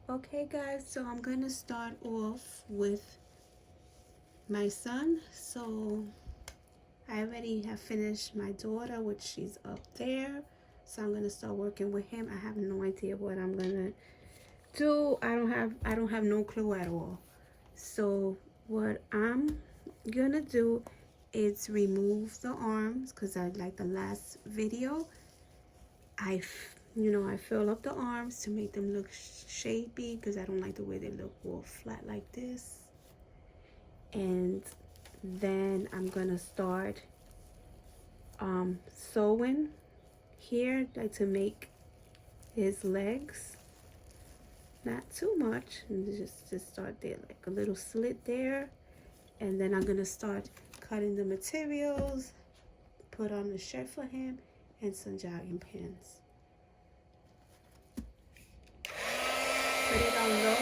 Okay guys, so I'm gonna start off with my son. So I already have finished my daughter, which she's up there. So I'm gonna start working with him. I have no idea what I'm gonna do. I don't have no clue at all. So what I'm gonna do is remove the arms because I like the last video. I fill up the arms to make them look shapy because I don't like the way they look all flat like this. And then I'm gonna start sewing here, like to make his legs. Not too much, and just start there, like a little slit there. And then I'm gonna start cutting the materials, put on the shirt for him, and some jogging pants. Put it on low.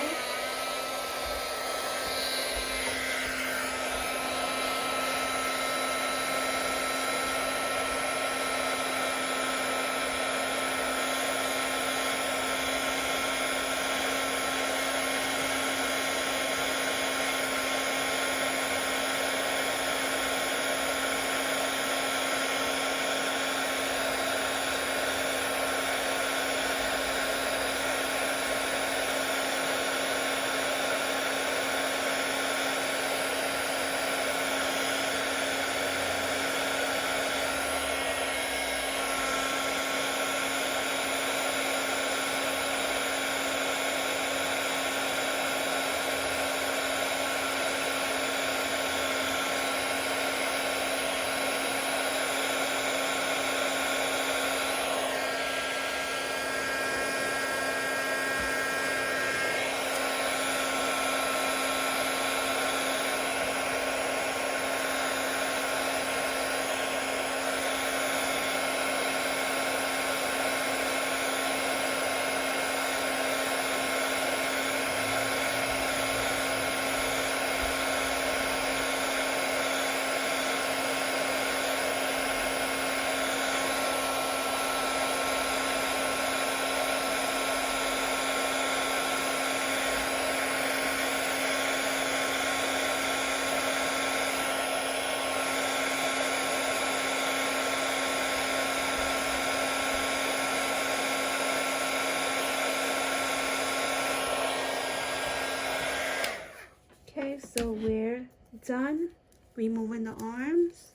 Okay, so we're done removing the arms.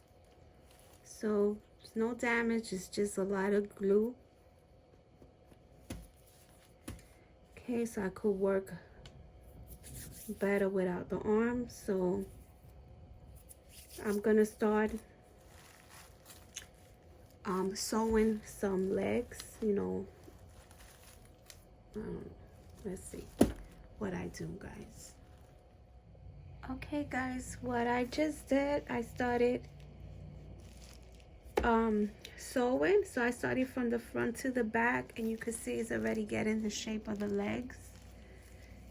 So there's no damage, it's just a lot of glue. Okay, so I could work better without the arms. So I'm gonna start sewing some legs, let's see what I do, guys. Okay guys, what I just did, I started sewing. So I started from the front to the back, and you can see it's already getting the shape of the legs.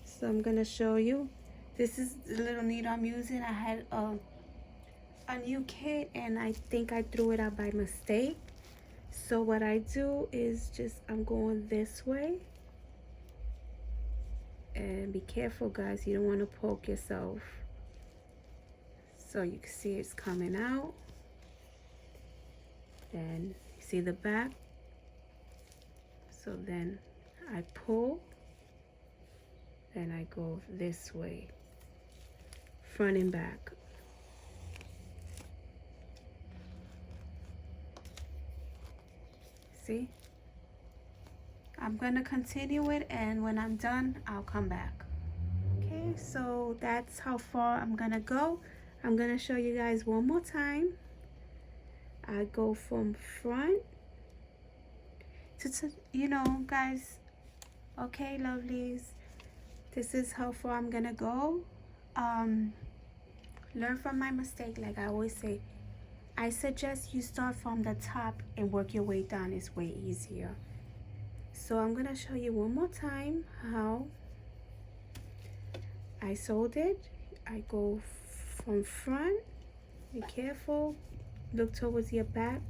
So I'm gonna show you. This is the little needle I'm using. I had a new kit and I think I threw it out by mistake. So what I do is I'm going this way. And be careful guys, you don't want to poke yourself. So you can see it's coming out. Then you see the back. So then I pull. Then I go this way, front and back. See? I'm gonna continue it, and when I'm done, I'll come back. Okay, so that's how far I'm gonna go. I'm gonna show you guys one more time. I go from front to guys. Okay, lovelies. This is how far I'm gonna go. Learn from my mistake, like I always say. I suggest you start from the top and work your way down. It's way easier. So I'm gonna show you one more time how I sewed it. I go from front. Be careful. Look towards your back.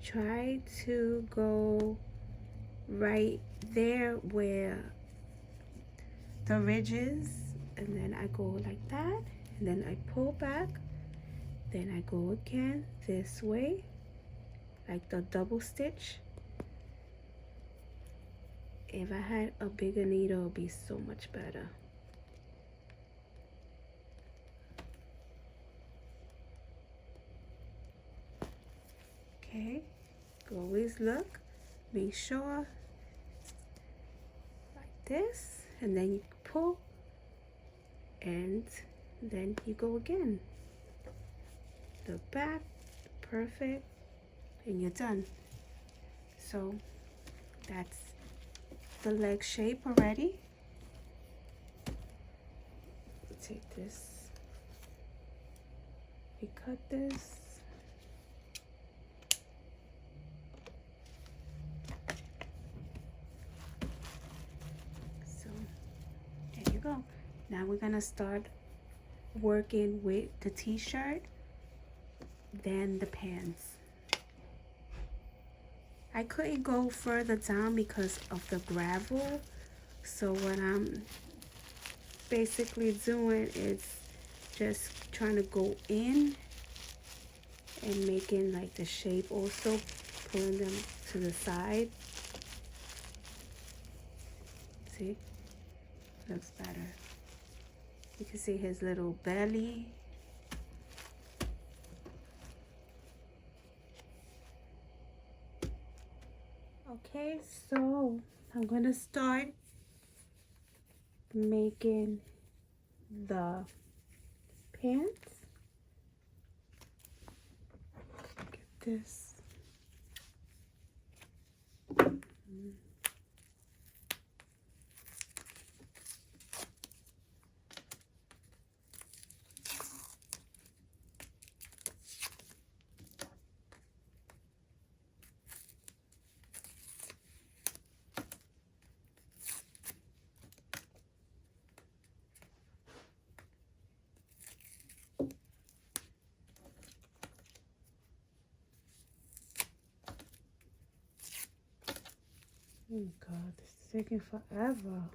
Try to go right there where the ridges, and then I go like that, and then I pull back, then I go again this way, like the double stitch. If I had a bigger needle, it would be so much better. Okay, always look, make sure, like this, and then you pull, and then you go again. Look back, perfect, and you're done. So that's the leg shape already. Take this, we cut this. So there you go. Now we're gonna start working with the t-shirt, then the pants. I couldn't go further down because of the gravel, so what I'm basically doing is just trying to go in and making like the shape, also pulling them to the side. See, looks better. You can see his little belly. Okay, so I'm gonna start making the pants. Get this. Oh God, this is taking forever.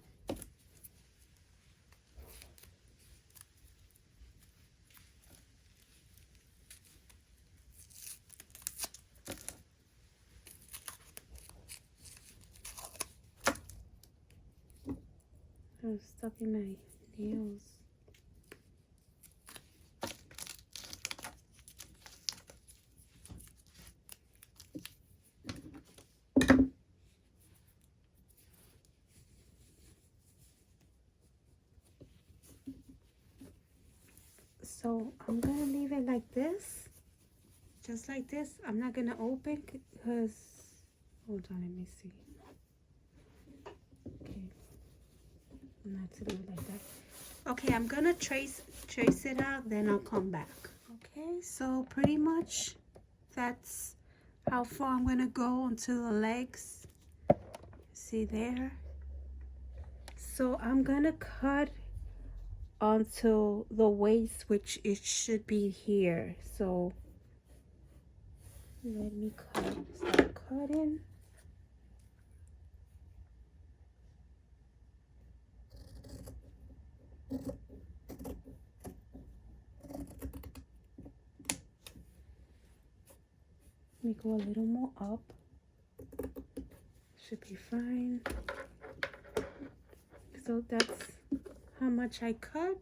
I'm stuck in my nails. So I'm gonna leave it like this, just like this. I'm not gonna open because, hold on, let me see. Okay, not to do it like that. Okay, I'm gonna trace it out, then I'll come back. Okay, so pretty much that's how far I'm gonna go until the legs. See there? So I'm gonna cut onto the waist, which it should be here. So let me start cutting. Let me go a little more up. Should be fine. So that's how much I cut.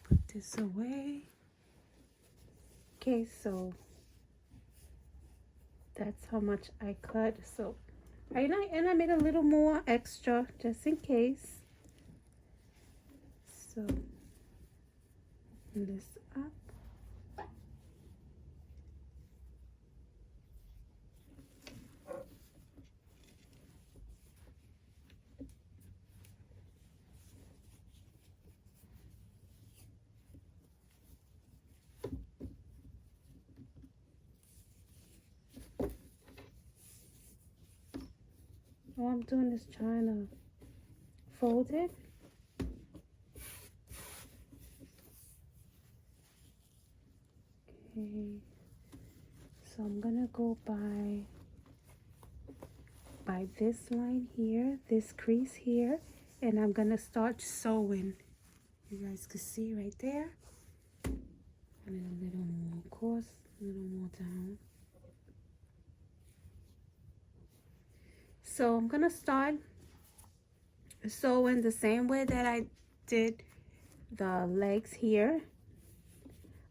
Put this away. Okay, so that's how much I cut. So I made a little more extra just in case. So this up. I'm doing is trying to fold it. Okay, so I'm gonna go by this line here, this crease here, and I'm gonna start sewing. You guys can see right there. And a little more across, a little more down. So I'm gonna start sewing the same way that I did the legs here.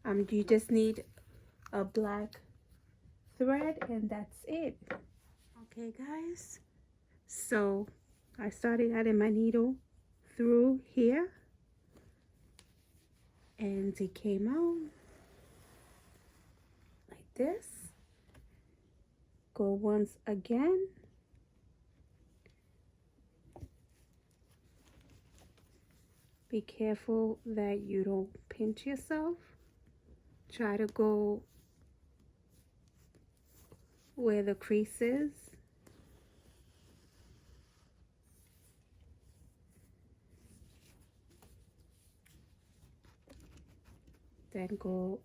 You just need a black thread and that's it. Okay guys, so I started adding my needle through here and it came out like this. Go once again. Be careful that you don't pinch yourself. Try to go where the crease is. Then go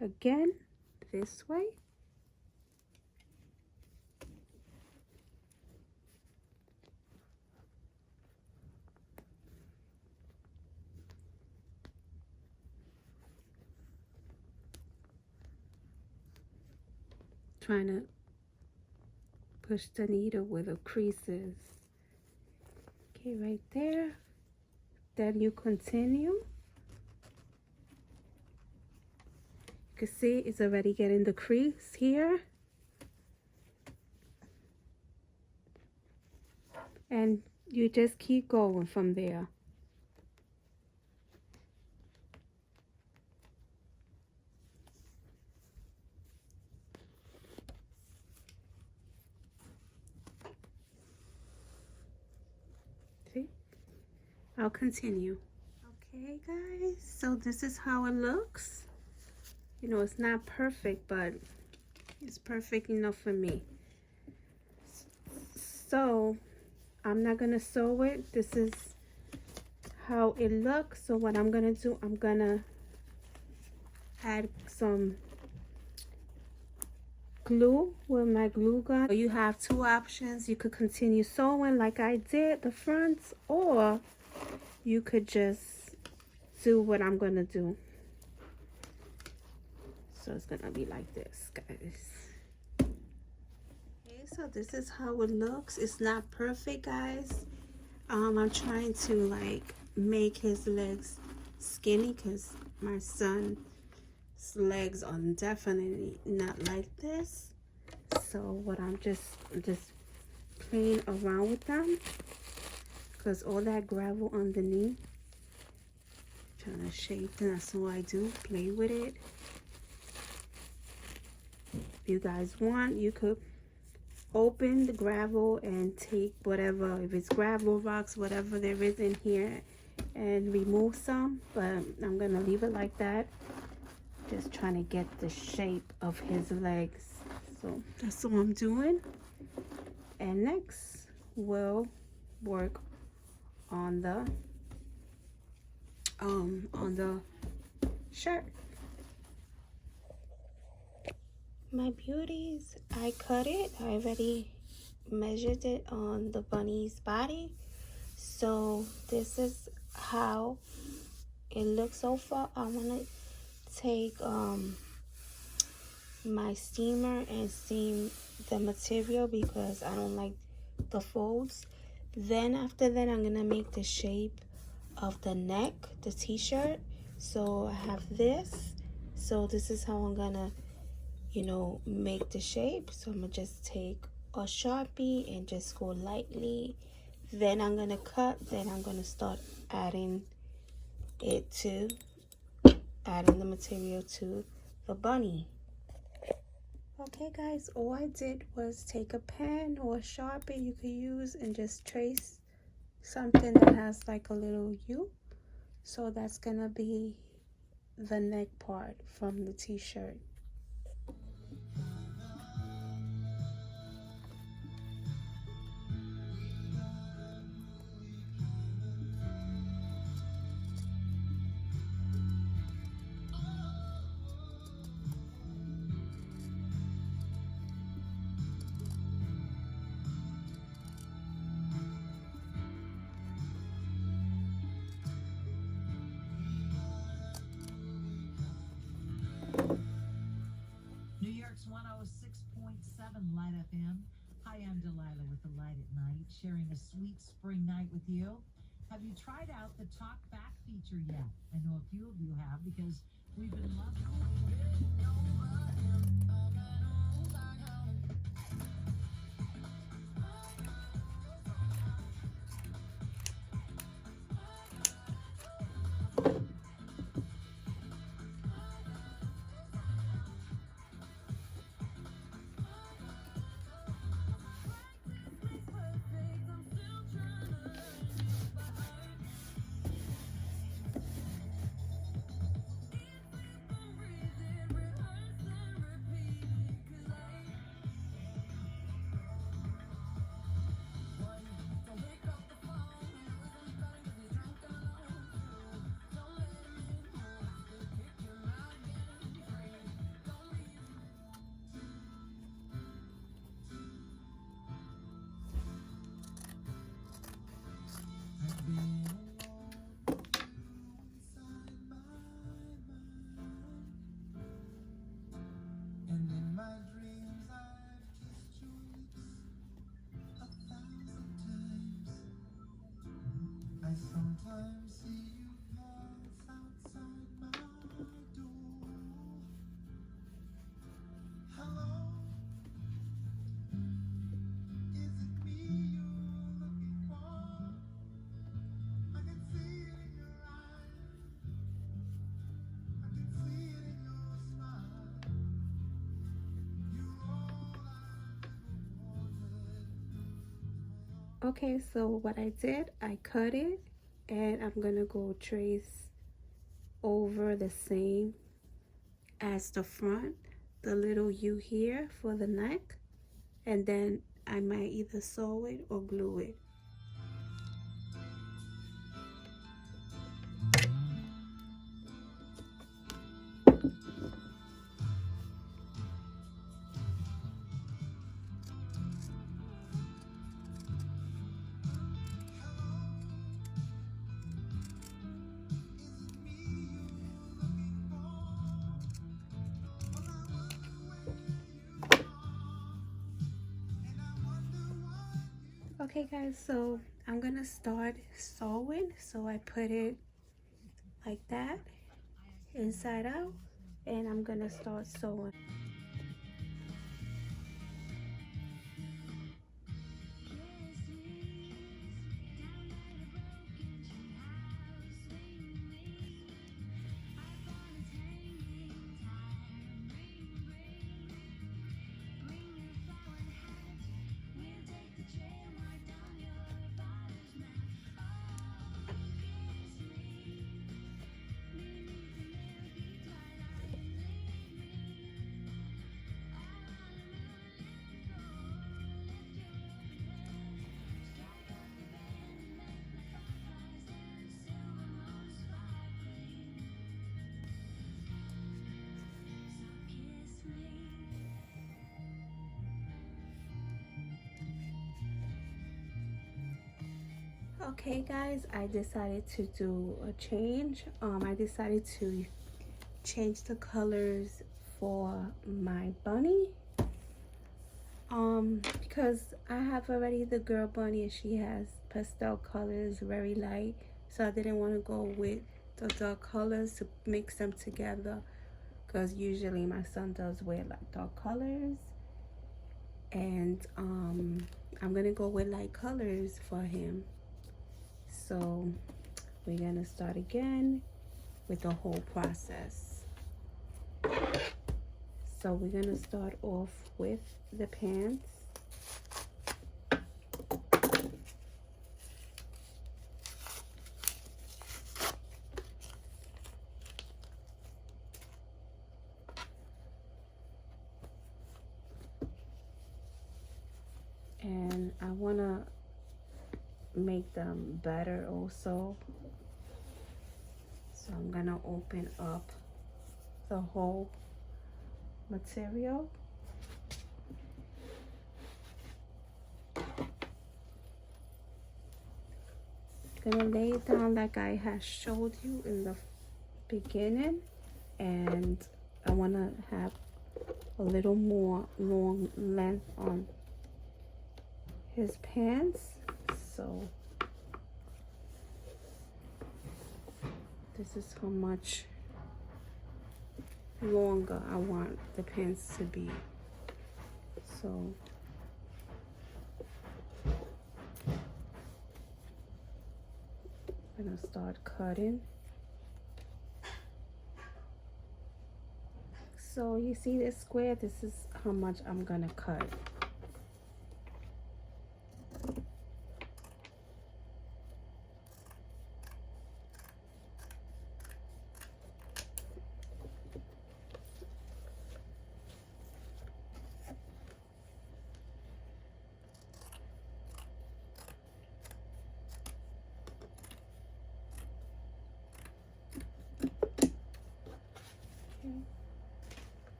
again this way. Trying to push the needle where the crease is. Okay, right there. Then you continue. You can see it's already getting the crease here. And you just keep going from there. See? I'll continue. Okay guys, so this is how it looks. You know, it's not perfect, but it's perfect enough for me. So I'm not gonna sew it. This is how it looks. So what I'm gonna do, I'm gonna add some glue with my glue gun. You have two options. You could continue sewing like I did the fronts, or you could just do what I'm gonna do. So it's gonna be like this, guys. Okay, so this is how it looks. It's not perfect, guys. I'm trying to like make his legs skinny because my son's legs are definitely not like this. So what I'm just playing around with them because all that gravel underneath, trying to shape them. That's what I do, play with it. If you guys want, you could open the gravel and take whatever, if it's gravel, rocks, whatever there is in here, and remove some, but I'm gonna leave it like that. Just trying to get the shape of his legs. So that's what I'm doing. And next we'll work on the shirt. My beauties, I cut it. I already measured it on the bunny's body. So this is how it looks so far. I want to take my steamer and steam the material because I don't like the folds. Then after that, I'm gonna make the shape of the neck, the t-shirt. So I have this. So this is how I'm gonna, you know, make the shape. So I'm gonna just take a Sharpie and just go lightly. Then I'm gonna cut. Then I'm gonna start adding the material to the bunny. Okay guys, all I did was take a pen or a Sharpie you could use and just trace something that has like a little U. So that's gonna be the neck part from the t-shirt. New York's 106.7 Light FM. Hi, I'm Delilah with the Light at Night, sharing a sweet spring night with you. Have you tried out the Talk Back feature yet? I know a few of you have because we've been loving it. And in my dreams I've kissed your lips 1,000 times. I sometimes see you pass outside my door. Hello, is it me you're looking for? I can see it in your eyes, I can see it in your smile. You're all I've ever wanted. Okay, so what I did, I cut it, and I'm gonna go trace over the same as the front, the little U here for the neck, and then I might either sew it or glue it. Okay guys, so I'm gonna start sewing. So I put it like that, inside out, and I'm gonna start sewing. Okay guys, I decided to do a change. I decided to change the colors for my bunny. Because I have already the girl bunny and she has pastel colors, very light. So I didn't want to go with the dark colors to mix them together. Because usually my son does wear like dark colors. And I'm gonna go with light colors for him. So we're gonna start again with the whole process. So we're gonna start off with the pants. And I wanna make them better also. So I'm gonna open up the whole material. Gonna lay it down like I had showed you in the beginning, and I want to have a little more long length on his pants. So this is how much longer I want the pants to be. So I'm gonna start cutting. So you see this square? This is how much I'm gonna cut.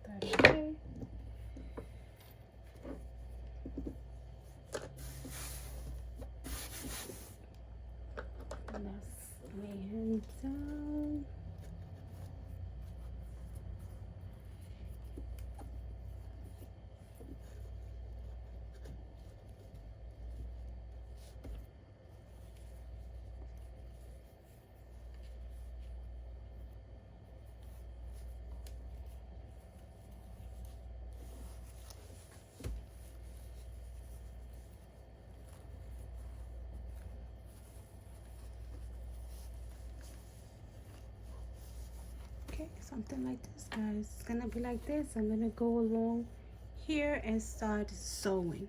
That away. And let's lay him down. Okay, something like this, guys. It's gonna be like this. I'm gonna go along here and start sewing.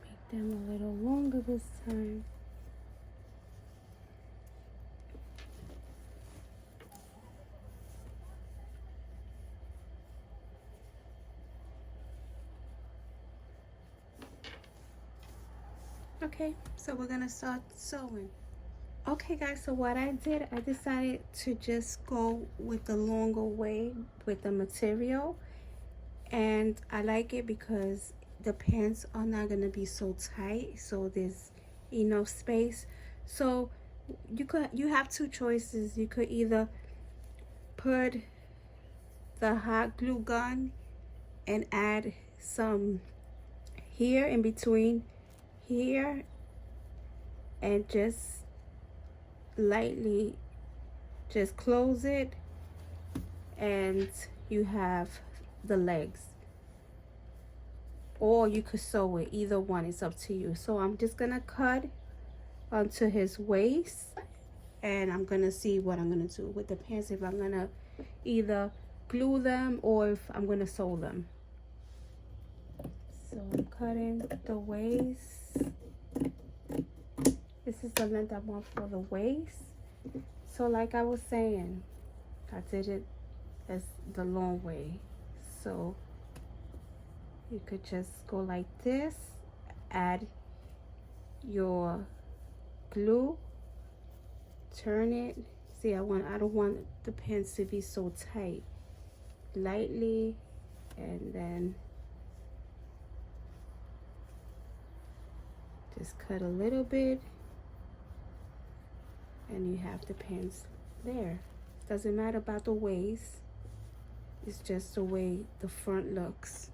Make them a little longer this time. Okay, so we're gonna start sewing. Okay guys, so what I did, I decided to just go with the longer way with the material, and I like it because the pants are not gonna be so tight, so there's enough space. So you have two choices. You could either put the hot glue gun and add some here in between here and just lightly just close it, and you have the legs, or you could sew it. Either one, is up to you. So I'm just gonna cut onto his waist, and I'm gonna see what I'm gonna do with the pants, if I'm gonna either glue them or if I'm gonna sew them. So I'm cutting the waist. This is the length I want for the waist. So like I was saying, I did it as the long way. So you could just go like this, add your glue, turn it. See, I don't want the pants to be so tight. Lightly, and then just cut a little bit, and you have the pants there. Doesn't matter about the waist, it's just the way the front looks.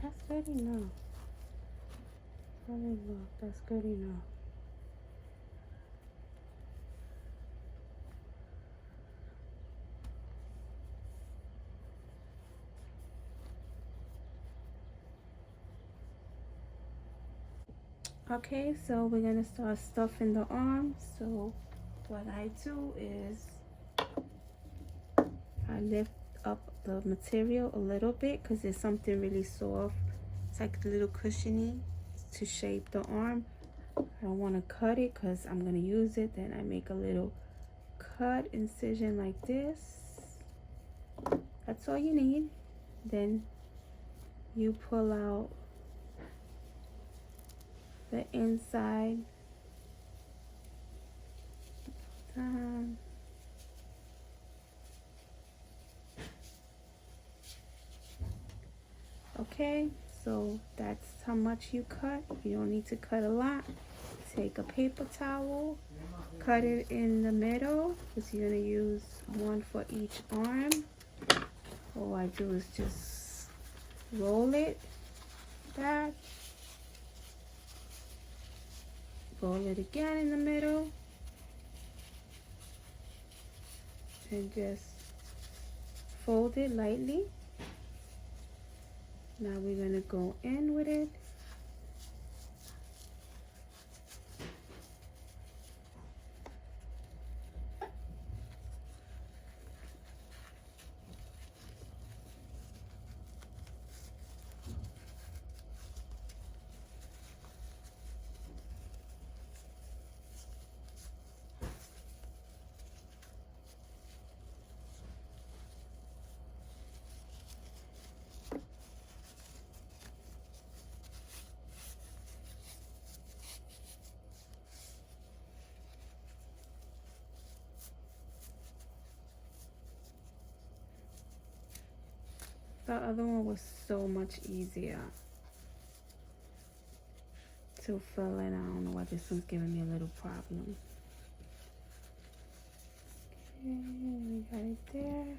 That's good enough. Let me look. That's good enough. Okay, so we're gonna start stuffing the arm. So what I do is I lift up the material a little bit because there's something really soft. It's like a little cushiony to shape the arm. I don't want to cut it because I'm gonna use it. Then I make a little cut incision like this. That's all you need. Then you pull out the inside. Okay, so that's how much you cut. You don't need to cut a lot. Take a paper towel, cut it in the middle because you're going to use one for each arm. All I do is just roll it back, roll it again in the middle, and just fold it lightly. Now we're going to go in with it. The other one was so much easier to fill in. I don't know why this one's giving me a little problem. Okay, we got it there.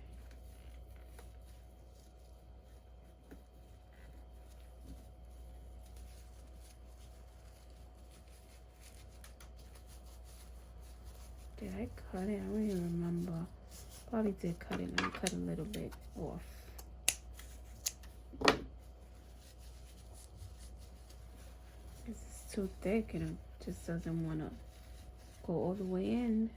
Did I cut it? I don't even remember. Probably did cut it. Let me cut a little bit off. This is too thick and it just doesn't want to go all the way in.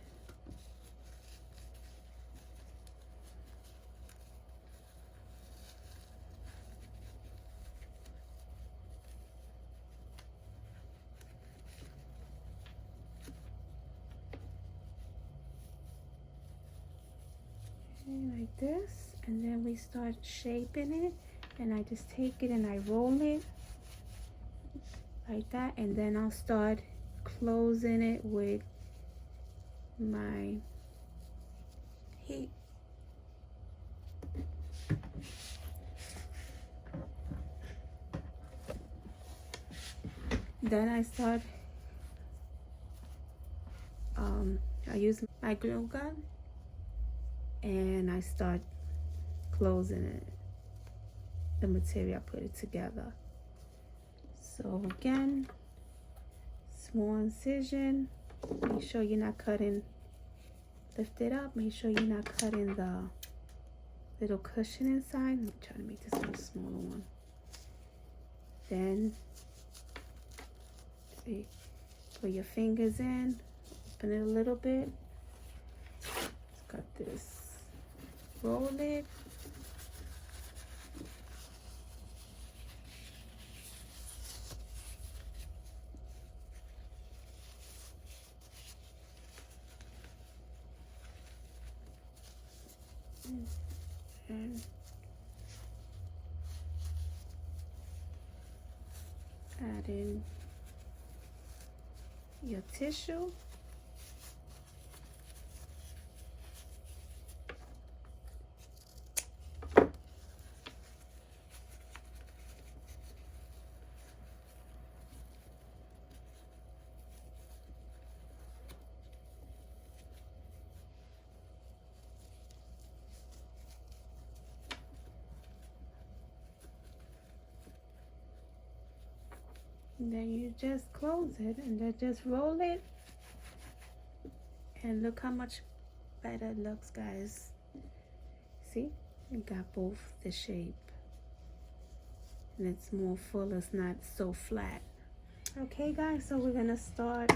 Like this, and then we start shaping it, and I just take it and I roll it like that, and then I'll start closing it with my heat. Then I start I use my glue gun and I start closing it, the material, I put it together. So again, small incision. Make sure you're not cutting, lift it up, make sure you're not cutting the little cushion inside. I'm trying to make this one a smaller one. Then see, put your fingers in, open it a little bit. Let's cut this, roll it. And add in your tissue. And then you just close it and then just roll it. And look how much better it looks, guys. See? You got both the shape. And it's more full, it's not so flat. Okay, guys, so we're gonna start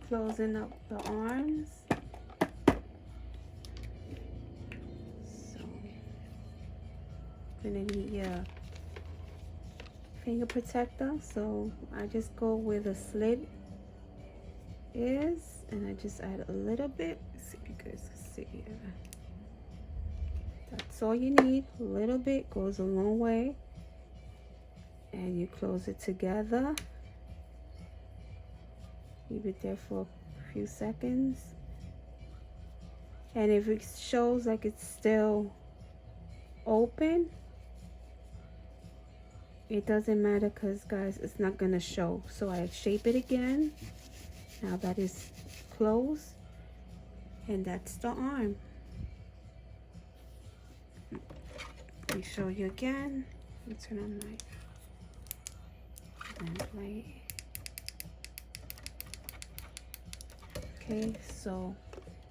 closing up the arms. So, gonna need your finger protector. So I just go where the slit is, and I just add a little bit. Let's see if you guys can see here. That's all you need. A little bit goes a long way. And you close it together. Leave it there for a few seconds. And if it shows like it's still open, it doesn't matter, because guys, it's not gonna show. So I shape it again. Now that is closed, and that's the arm. Let me show you again. Let me turn on my light. Okay, so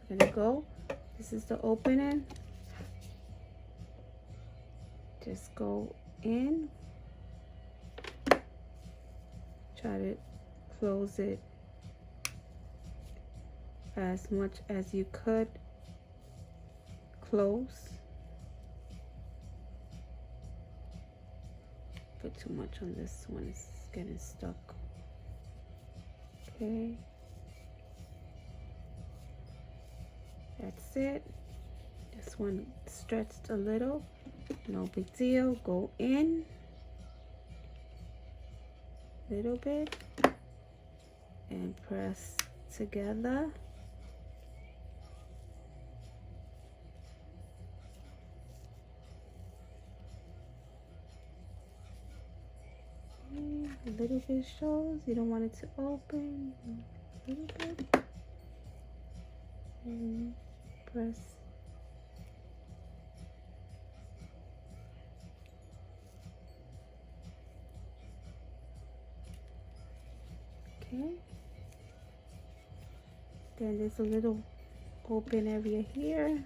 I'm gonna go. This is the opening. Just go in. Try to close it as much as you could close. Put too much on this one, it's getting stuck. Okay, that's it. This one stretched a little, no big deal. Go in a little bit and press together. A little bit shows. You don't want it to open. A little bit. And press. Okay. Then there's a little open area here.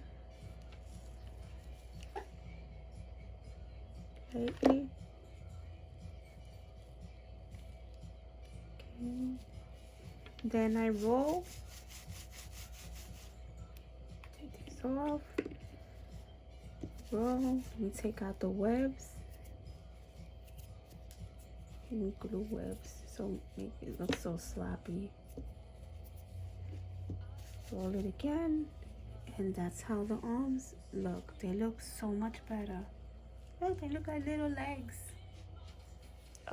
Lightly. Then I roll. Take these off. Roll. Let me take out the webs. And glue webs, so make it look so sloppy. Roll it again, and that's how the arms look. They look so much better. Look, they look like little legs.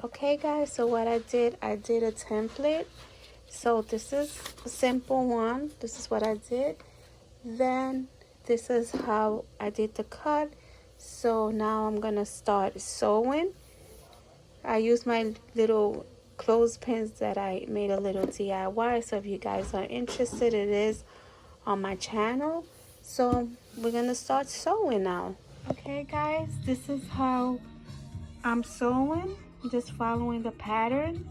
Okay, guys, so what I did a template. So this is a simple one. This is what I did. Then this is how I did the cut. So now I'm gonna start sewing. I use my little clothespins that I made a little DIY. So if you guys are interested, it is on my channel. So we're gonna start sewing now. Okay, guys, this is how I'm sewing. Just following the pattern,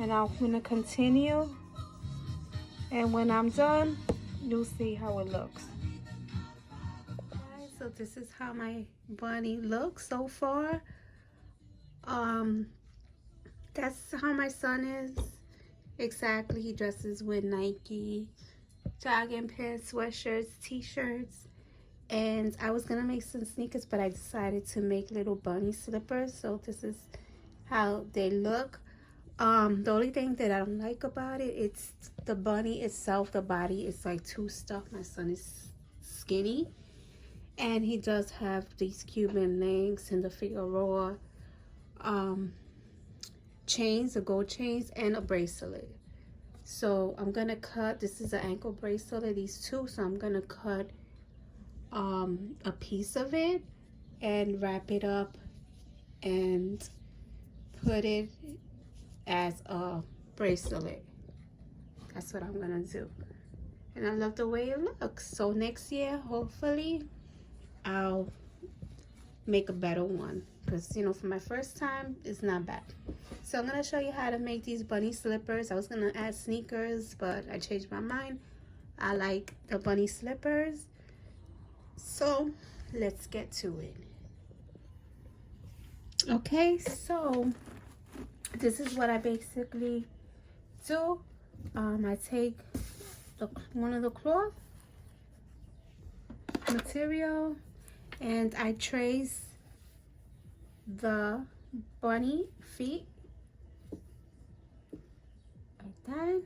and I'm gonna continue. And when I'm done, you'll see how it looks. So this is how my bunny looks so far. That's how my son is. Exactly. He dresses with Nike jogging pants, sweatshirts, t-shirts. And I was gonna make some sneakers, but I decided to make little bunny slippers. So this is how they look. The only thing that I don't like about it, it's the bunny itself. The body is like too stuffed. My son is skinny, and he does have these Cuban links and the Figueroa chains, the gold chains, and a bracelet. So I'm gonna cut. This is an ankle bracelet, these two. So I'm gonna cut a piece of it and wrap it up and put it as a bracelet. That's what I'm gonna do, and I love the way it looks. So next year, hopefully, I'll make a better one, because you know, for my first time it's not bad. So I'm gonna show you how to make these bunny slippers. I was gonna add sneakers, but I changed my mind. I like the bunny slippers, so let's get to it. Okay, so this is what I basically do. I take one of the cloth material and I trace the bunny feet like that,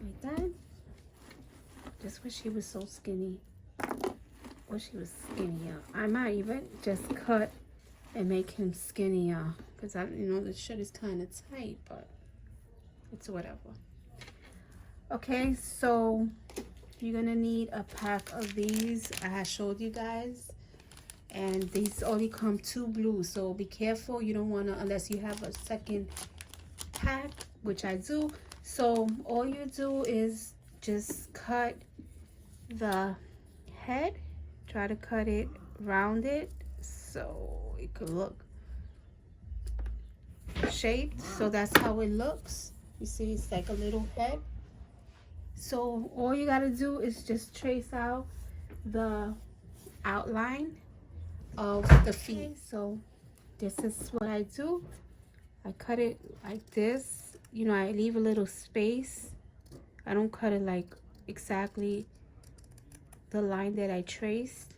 like that. Just wish she was so skinny. Wish he was skinnier. I might even just cut and make him skinnier, because I, you know, the shirt is kind of tight, but it's whatever. Okay, so you're gonna need a pack of these. I had showed you guys, and these only come 2 blue, so be careful. You don't want to, unless you have a second pack, which I do. So all you do is just cut the head, try to cut it rounded so it could look shaped. So that's how it looks. You see, it's like a little head. So all you gotta do is just trace out the outline of the feet. So this is what I do. I cut it like this. You know, I leave a little space. I don't cut it like exactly the line that I traced.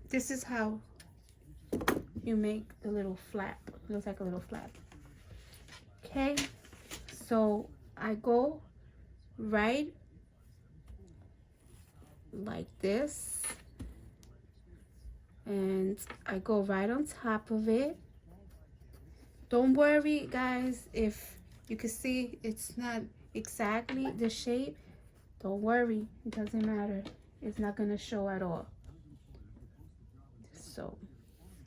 This is how you make the little flap. It looks like a little flap. Okay, so I go right like this, and I go right on top of it. Don't worry, guys, if you can see it's not exactly the shape. Don't worry, it doesn't matter. It's not gonna show at all. So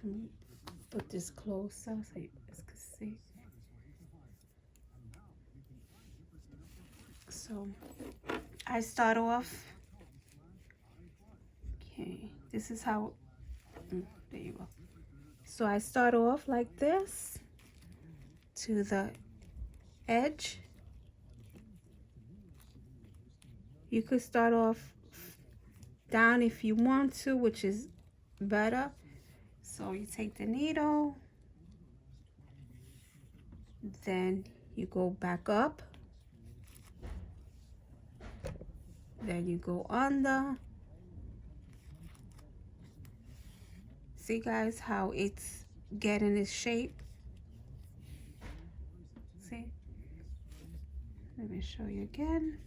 let me put this closer so you guys can see. So I start off. Okay, this is how. There you go. So I start off like this to the edge. You could start off down if you want to, which is better. So you take the needle, then you go back up, then you go under. See, guys, how it's getting its shape? See? Let me show you again.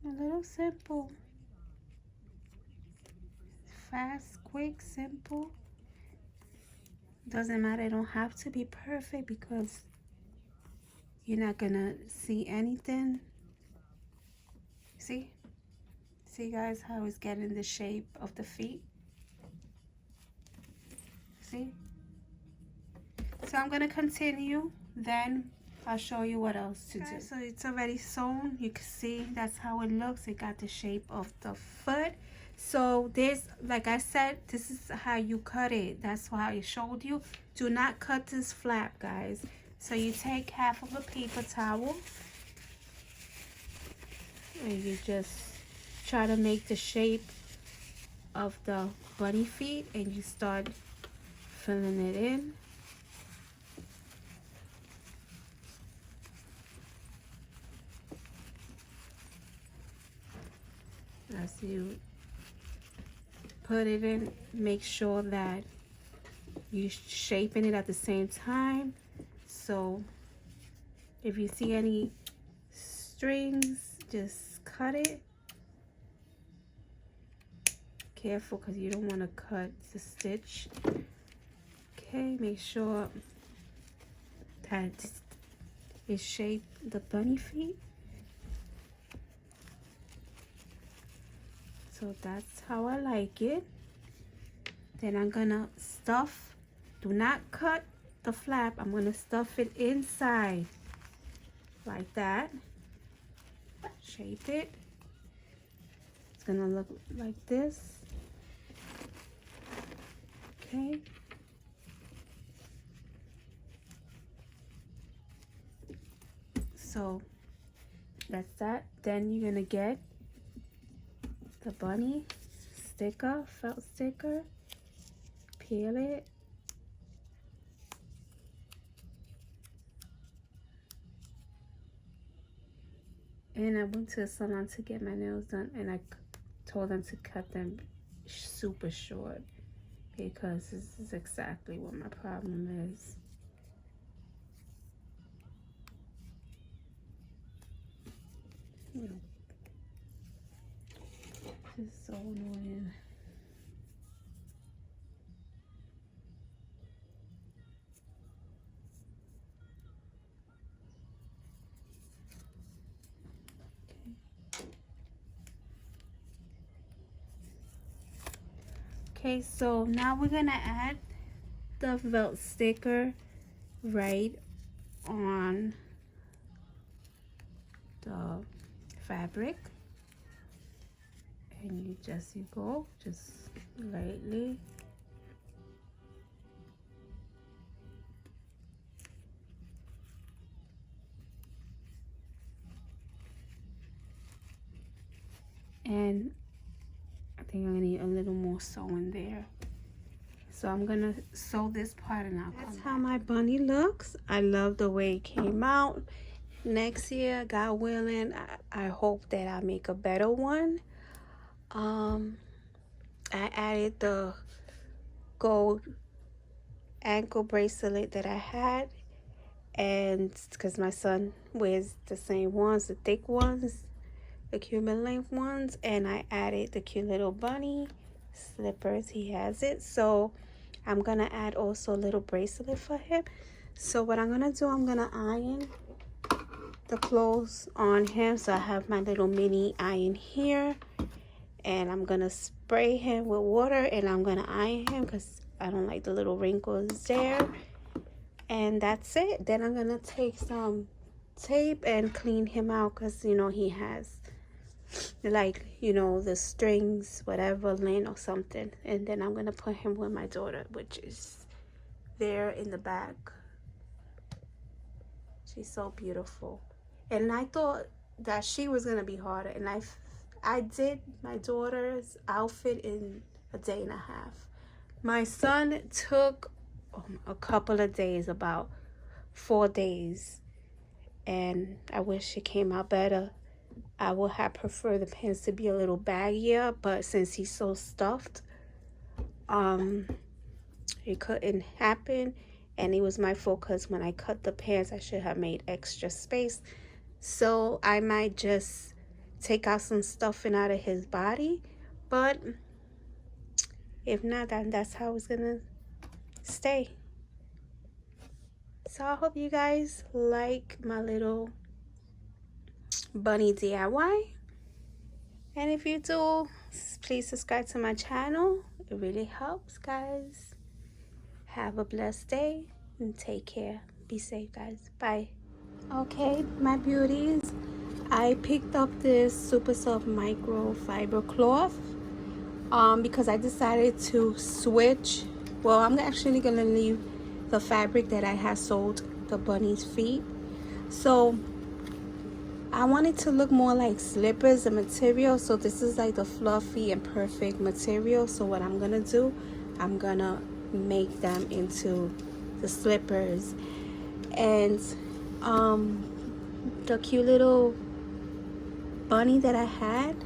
A little simple. Fast, quick, simple. Doesn't matter, it don't have to be perfect because you're not gonna see anything. See? See, guys, how it's getting the shape of the feet? See? So I'm gonna continue, then I'll show you what else to do. So it's already sewn. You can see that's how it looks. It got the shape of the foot. So this, like I said, this is how you cut it. That's why I showed you. Do not cut this flap, guys. So you take half of a paper towel and you just try to make the shape of the bunny feet, and you start filling it in. As you put it in, make sure that you're shaping it at the same time. So If you see any strings, just cut it. Careful, because you don't want to cut the stitch. Okay, make sure that it shaped the bunny feet. So that's how I like it. Then I'm gonna stuff. Do not cut the flap. I'm gonna stuff it inside like that. Shape it. It's gonna look like this. Okay. So that's that. Then you're gonna get the bunny sticker, felt sticker, peel it, and I went to a salon to get my nails done, and I told them to cut them super short because this is exactly what my problem is. This is so annoying. Okay, so now we're gonna add the felt sticker right on the fabric, and you go just lightly. And I think I'm gonna need a little more sewing there. So I'm gonna sew this part and I'll That's how my bunny looks. I love the way it came out. Next year, God willing, I hope that I make a better one. I added the gold ankle bracelet that I had, and because my son wears the same ones, the thick ones, the Cuban length ones, and I added the cute little bunny slippers. He has it, so I'm gonna add also a little bracelet for him. So what I'm gonna do, I'm gonna iron the clothes on him. So I have my little mini iron here, and I'm gonna spray him with water, and I'm gonna iron him because I don't like the little wrinkles there. And that's it. Then I'm gonna take some tape and clean him out because, you know, he has, like, you know, the strings, whatever, lint or something. And then I'm gonna put him with my daughter, which is there in the back. She's so beautiful. And I thought that she was gonna be harder, and I did my daughter's outfit in a day and a half. My son took a couple of days, about 4 days, and I wish it came out better. I would have preferred the pants to be a little baggier, but since he's so stuffed, it couldn't happen. And it was my fault because when I cut the pants, I should have made extra space. So I might just take out some stuffing out of his body, but if not, then that's how it's gonna stay. So I hope you guys like my little bunny DIY, and if you do, please subscribe to my channel. It really helps, guys. Have a blessed day and take care. Be safe, guys. Bye. Okay, my beauties, I picked up this super soft microfiber cloth because I decided to switch. Well, I'm actually gonna leave the fabric that I had sewed the bunny's feet. So I want it to look more like slippers, the material. So this is like the fluffy and perfect material. So what I'm gonna do, I'm gonna make them into the slippers. And the cute little bunny that I had,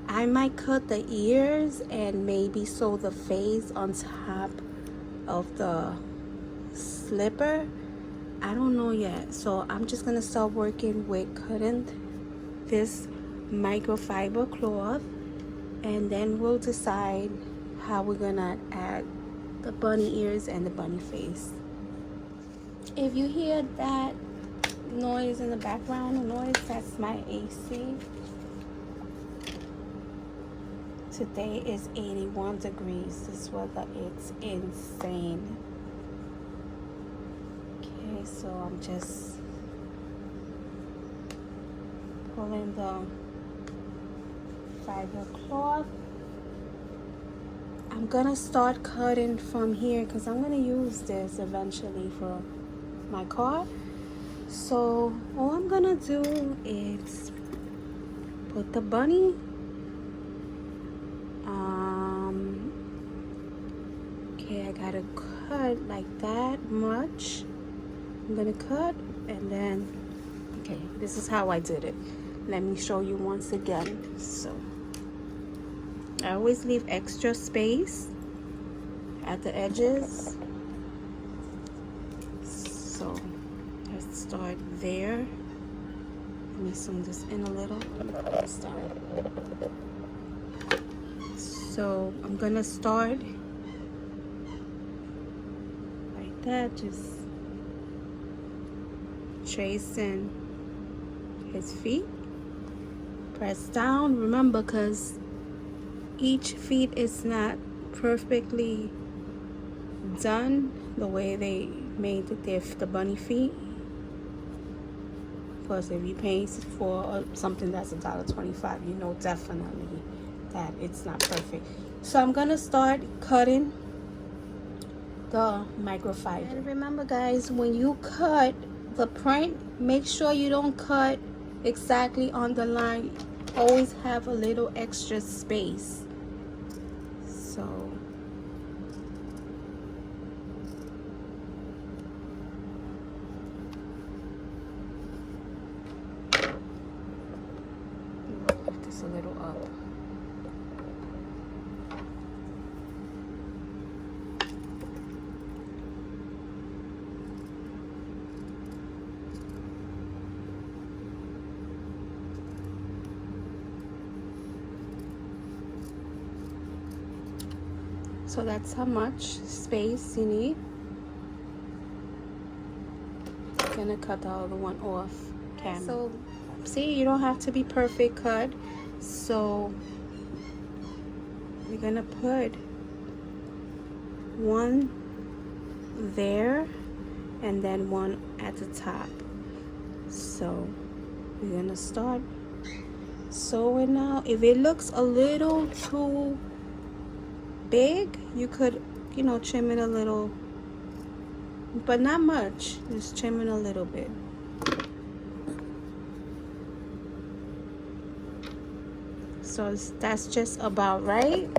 I might cut the ears and maybe sew the face on top of the slipper. I don't know yet. So I'm just gonna start working with cutting this microfiber cloth, and then we'll decide how we're gonna add the bunny ears and the bunny face. If you hear that noise in the background, that's my AC. Today is 81 degrees. This weather is insane. Okay, so I'm just pulling the fiber cloth. I'm gonna start cutting from here because I'm gonna use this eventually for my car. So all I'm gonna do is put the bunny. Okay, I gotta cut like that much. I'm gonna cut and then, okay, this is how I did it. Let me show you once again. So I always leave extra space at the edges. So let's start there. Let me zoom this in a little. So I'm gonna start like that, just tracing his feet. Press down, remember, because each feet is not perfectly done the way they made the bunny feet. Plus, if you pay for something that's $1.25, you know definitely that it's not perfect. So I'm gonna start cutting the microfiber. And remember, guys, when you cut the print, make sure you don't cut exactly on the line. Always have a little extra space. So lift this a little up. So that's how much space you need. I'm gonna cut the other one off camera. So see, you don't have to be perfect cut. So we're gonna put one there and then one at the top. So we're gonna start sewing now. If it looks a little too big, you could, trim it a little, but not much. Just trim it a little bit. So that's just about right.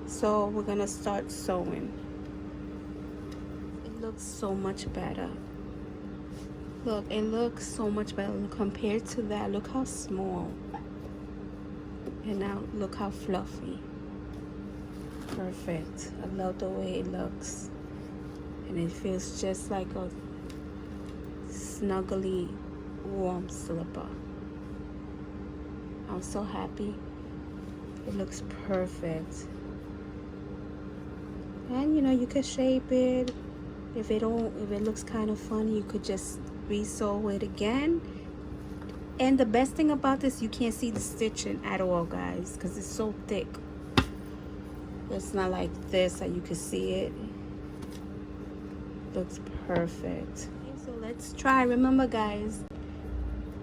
So we're gonna start sewing. It looks so much better. Look, it looks so much better compared to that. Look how small. And now look how fluffy. Perfect. I love the way it looks. And it feels just like a snuggly, warm slipper. I'm so happy. It looks perfect. And you could shape it. If it looks kind of funny, you could just re-sew it again. And the best thing about this, you can't see the stitching at all, guys, because it's so thick. It's not like this that you can see it. Looks perfect. Okay, so let's try. Remember, guys,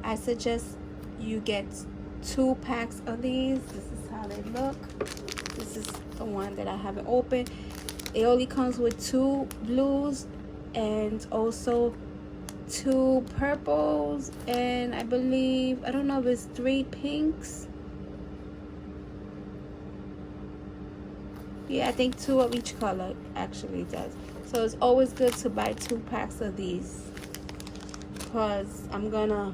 I suggest you get 2 packs of these. This is how they look. This is the one that I haven't opened. It only comes with 2 blues and also 2 purples, and I believe, I don't know if it's 3 pinks. Yeah, I think 2 of each color actually does. So it's always good to buy 2 packs of these, because I'm gonna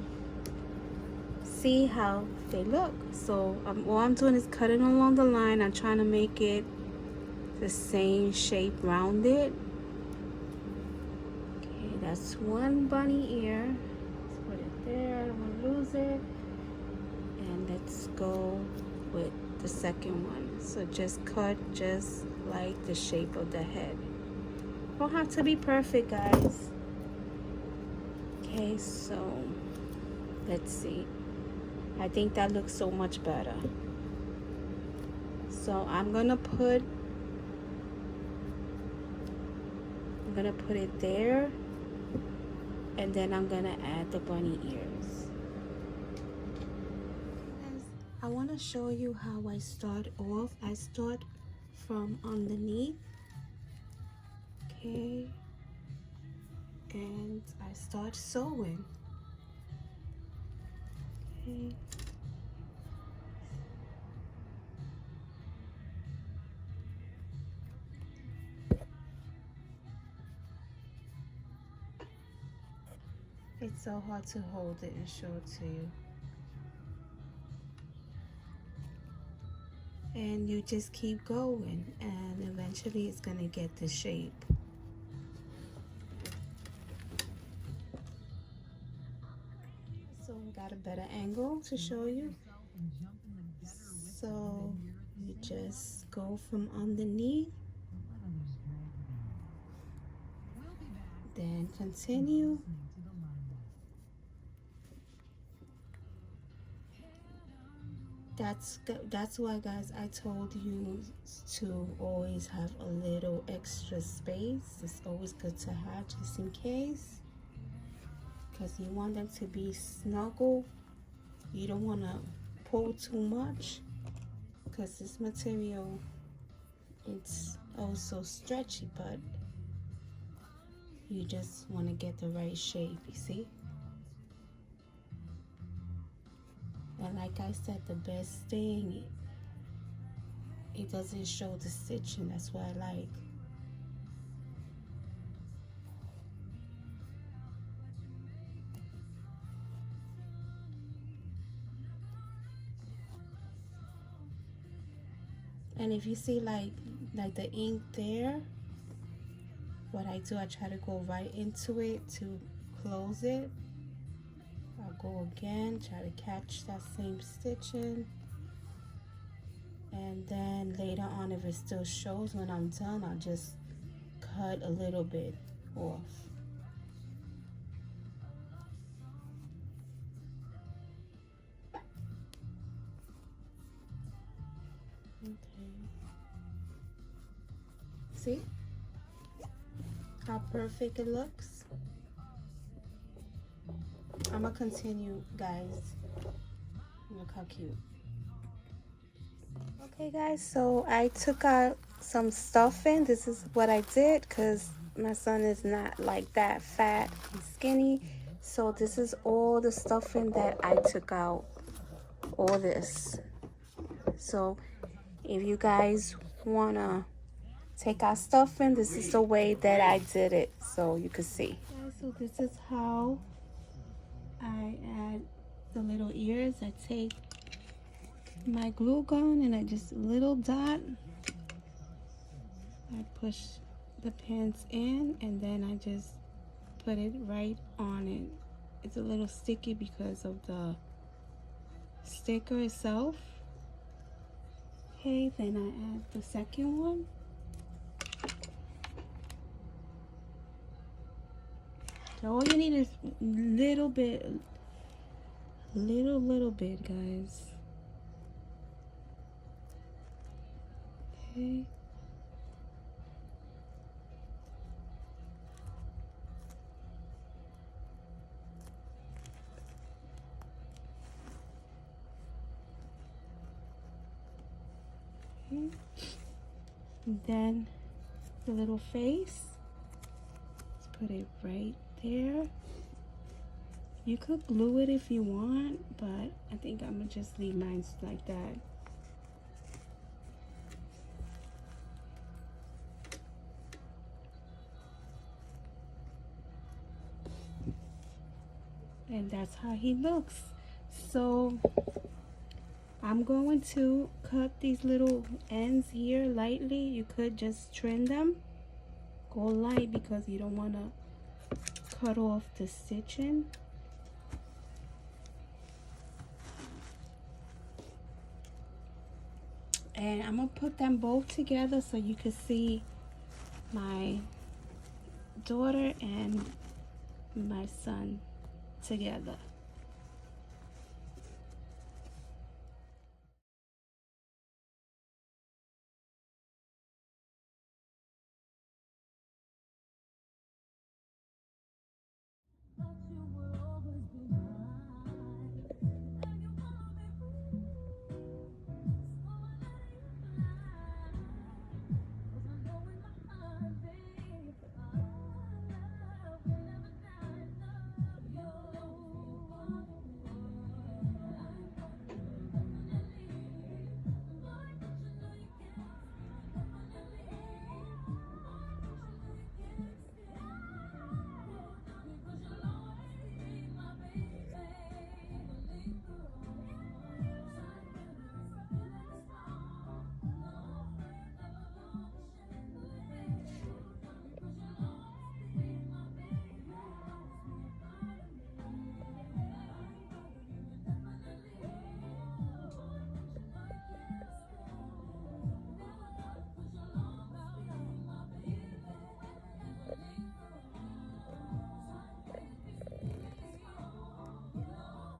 see how they look. So all I'm doing is cutting along the line. I'm trying to make it the same shape rounded. That's one bunny ear. Let's put it there. I don't want to lose it. And let's go with the second one. So just cut just like the shape of the head. Don't have to be perfect, guys. Okay, so let's see. I think that looks so much better. So I'm gonna put it there, and then I'm gonna add the bunny ears. I want to show you how I start off. I start from underneath, okay, and I start sewing, okay. It's so hard to hold it and show it to you. And you just keep going, and eventually it's gonna get the shape. So we got a better angle to show you. So you just go from underneath, then continue. That's why, guys, I told you to always have a little extra space. It's always good to have, just in case, because you want them to be snuggle. You don't want to pull too much, because this material, it's also stretchy, but you just want to get the right shape, you see. And like I said, the best thing, it doesn't show the stitching. That's what I like. And if you see like the ink there, what I do, I try to go right into it to close it. I'll go again, try to catch that same stitching. And then later on, if it still shows when I'm done, I'll just cut a little bit off. Okay. See how perfect it looks? I'm gonna continue, guys. Look how cute. Okay, guys, so I took out some stuffing. This is what I did because my son is not like that fat and skinny. So this is all the stuffing that I took out, all this. So if you guys wanna take out stuffing, this is the way that I did it, so you can see. Guys, so this is how I add the little ears. I take my glue gun and I just little dot. I push the pins in and then I just put it right on it. It's a little sticky because of the sticker itself. Okay, then I add the second one. So all you need is little bit, little bit, guys. Okay. Okay. Then the little face. Let's put it right there. You could glue it if you want, but I think I'm gonna just leave mine like that. And that's how he looks. So I'm going to cut these little ends here lightly. You could just trim them. Go light because you don't want to cut off the stitching. And I'm gonna put them both together so you can see my daughter and my son together.